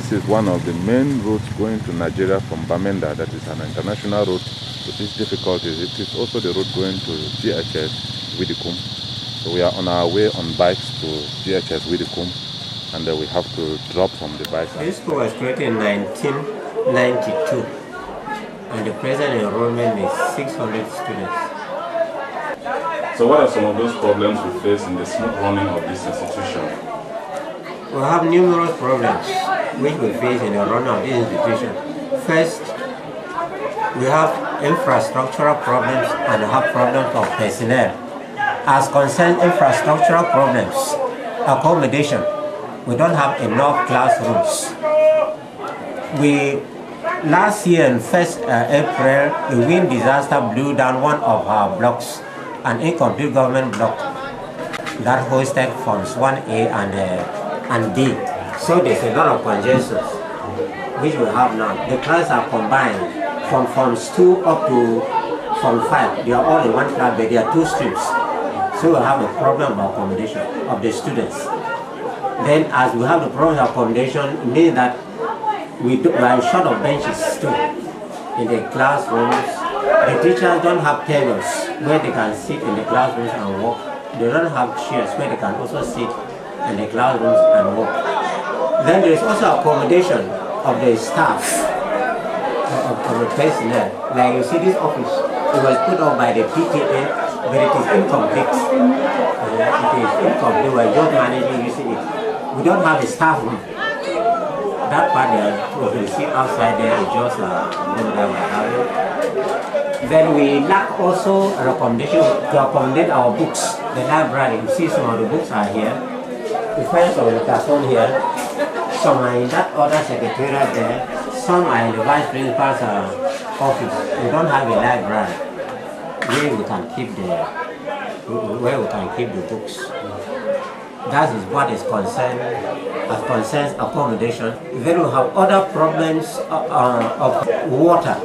this is one of the main roads going to Nigeria from Bamenda. That is an international road with its difficulties. It is also the road going to GHS Widikum. So we are on our way on bikes to GHS Widikum, and then we have to drop from the bikes. This school was created in 1992, and the present enrollment is 600 students. So what are some of those problems we face in the smooth running of this institution? We have numerous problems which we face in the running of this institution. First, we have infrastructural problems and have problems of personnel. As concerns infrastructural problems, accommodation, we don't have enough classrooms. Last year in 1st April, a wind disaster blew down one of our blocks, an incomplete government block that hosted forms 1A and D. So there's a lot of congestion, which we have now. The classes are combined from forms 2 up to form 5. They are all in one class, but there are 2 streams. So we have a problem of accommodation of the students. Then as we have the problem of accommodation, it means that we are short of benches too in the classrooms. The teachers don't have tables where they can sit in the classrooms and work. They don't have chairs where they can also sit in the classrooms and work. Then there is also accommodation of the staff, of the personnel. Like you see this office, it was put up by the PTA, but it is incomplete. It is incomplete. We are just managing using it. We don't have a staff room. That part there, we see outside there, is just Then we lack also a recommendation to accommodate our books. The library, you see some of the books are here. We find some of the cartoon here. Some are in that other secretariat there. Some are in the vice principal's office. We don't have a library where we can keep the books. That is what is concerned as concerns accommodation. Then we have other problems of water.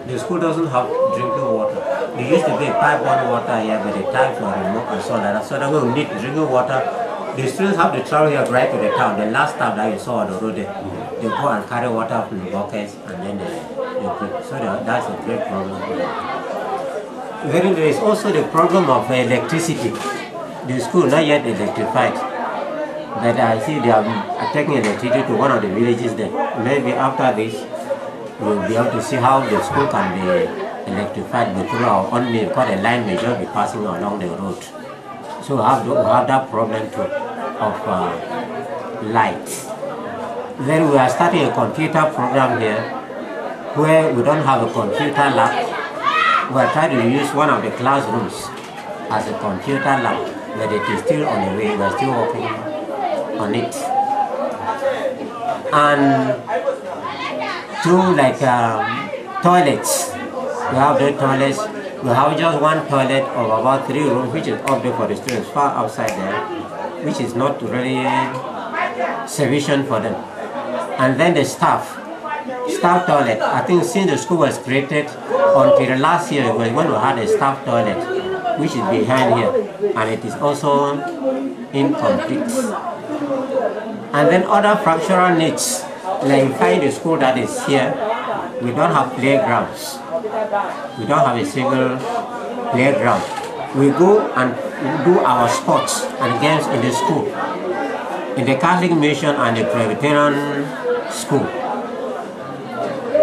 The school doesn't have drinking water. There used to be pipe-on water here, but the tanks were removed and so like that. So then we need drinking water. The students have to travel here right to the town. The last time that you saw on the road there, they go and carry water from the buckets and then they drink. So that's a great problem. Then there is also the problem of electricity. The school not yet electrified, but I see they are taking electricity to one of the villages there. Maybe after this, we'll be able to see how the school can be electrified, but through our own means, because the line may just be passing along the road. So we have that problem too of light. Then we are starting a computer program here, where we don't have a computer lab. We are trying to use one of the classrooms as a computer lab. But it is still on the way, we are still working on it. And through like toilets, we have the toilets. We have just one toilet of about 3 rooms, which is up there for the students, far outside there, which is not really sufficient for them. And then the staff toilet. I think since the school was created until last year was when we had a staff toilet, which is behind here, and it is also incomplete. And then other fractional needs, like you find the school that is here, we don't have playgrounds. We don't have a single playground. We go and do our sports and games in the school, in the Catholic mission and the Presbyterian school.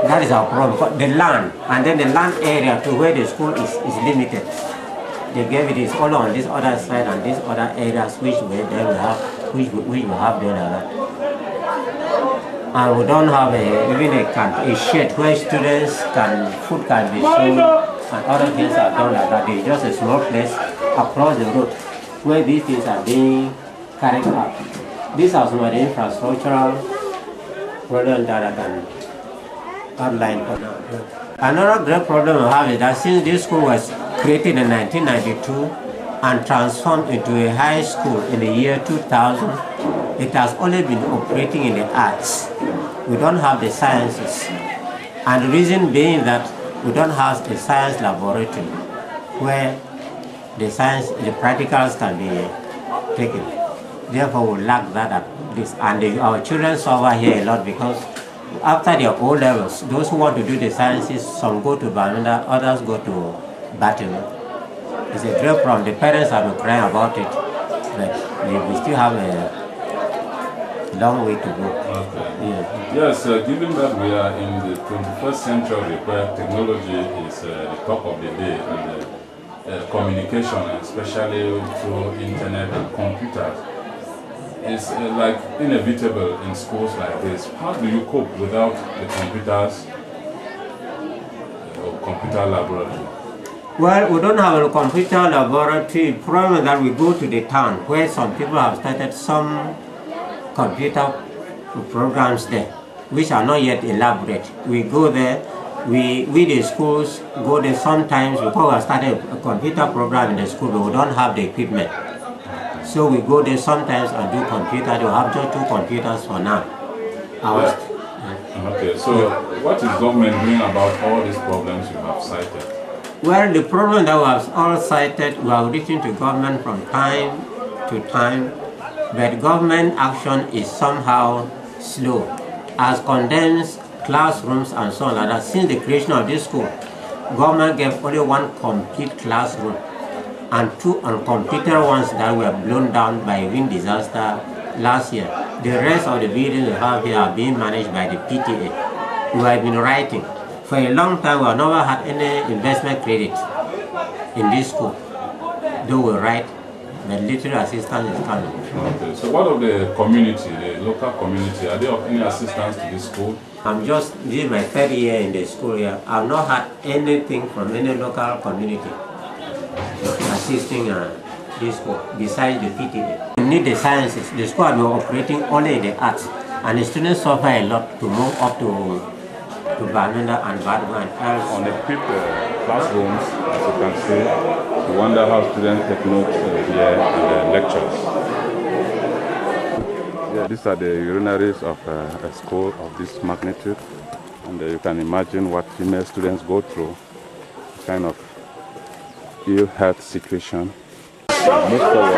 That is our problem. The land, and then the land area to where the school is limited. They gave it is all on this other side and these other areas which we have there. And we don't have even a shed where students food can be sold and other things are done like that. It's just a small place across the road where these things are being carried out. These are some of the infrastructural problems that I can outline for now. Another great problem we have is that since this school was created in 1992 and transformed into a high school in the year 2000, it has only been operating in the arts. We don't have the sciences. And the reason being that we don't have a science laboratory where the practicals can be taken. Therefore, we lack that at this. And our children suffer here a lot because after their O levels, those who want to do the sciences, some go to Bamenda, others go to Batum. It's a great problem. The parents have been crying about it, but we still have a long way to go. Okay. Yeah. Yes, given that we are in the 21st century where technology is the top of the day and communication, especially through internet and computers, is like inevitable in schools like this. How do you cope without the computers or computer laboratory? Well, we don't have a computer laboratory. The problem is that we go to the town where some people have started some computer programs there, which are not yet elaborate. We go there, we the schools go there sometimes because we have started a computer program in the school, but we don't have the equipment. So we go there sometimes and do computer. They have just 2 computers for now. Okay, so what is government doing about all these problems you have cited? Well, the problem that we have all cited, we have written to government from time to time, but government action is somehow slow. As condensed classrooms and so on like that, since the creation of this school, government gave only 1 complete classroom and 2 uncompleted ones that were blown down by wind disaster last year. The rest of the buildings we have here are being managed by the PTA. We have been writing. For a long time, we have never had any investment credit in this school. Though we write, but little assistance is coming. Okay, so what of the community, the local community? Are they of any assistance to this school? This is my 3rd year in the school here. I've not had anything from any local community assisting this school besides the PTA. We need the sciences. The school has been operating only in the arts, and the students suffer a lot to move up to Bamenda and Badman. On the equipped classrooms, as you can see, you wonder how students take notes here and lectures. Yeah, these are the urinaries of a school of this magnitude, and you can imagine what female students go through, kind of ill health situation. Move forward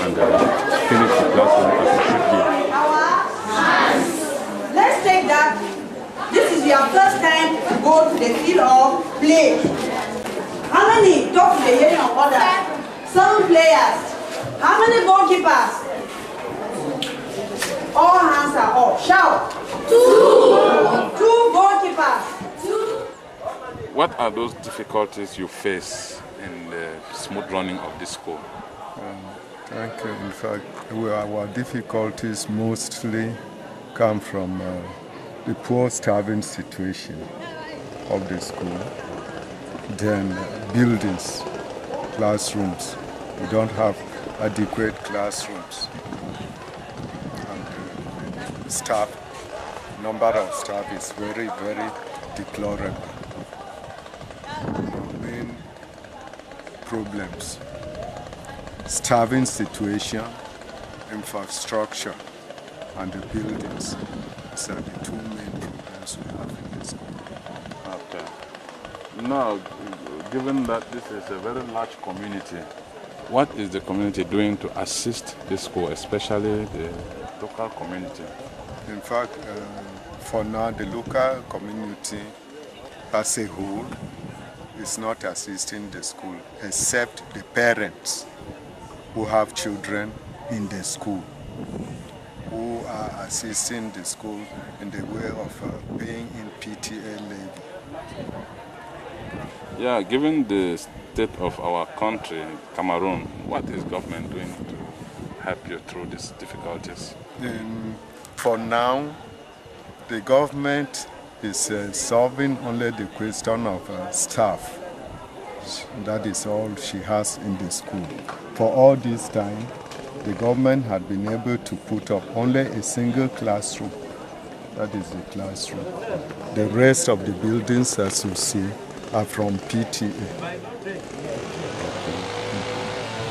and finish the classroom as it should be. Let's take that. This is your first time to go to the field of play. How many talk to the hearing of others? 7 players. How many goalkeepers? All hands are up. Shout. 2. 2 goalkeepers. 2. What are those difficulties you face in the smooth running of this school? Thank you. In fact, our difficulties mostly come from the poor starving situation of the school. Then buildings, classrooms. We don't have adequate classrooms. And staff, number of staff is very, very deplorable. Main problems: starving situation, infrastructure, and the buildings. These are the 2 main problems we have in this school. Okay. Now, given that this is a very large community, what is the community doing to assist this school, especially the local community? In fact, for now, the local community as a whole is not assisting the school, except the parents who have children in the school, who are assisting the school in the way of paying in PTA levy. Yeah, given the state of our country, Cameroon, what is government doing to help you through these difficulties? For now, the government is solving only the question of staff. That is all she has in the school. For all this time, the government had been able to put up only a single classroom. That is the classroom. The rest of the buildings, as you see, are from PTA.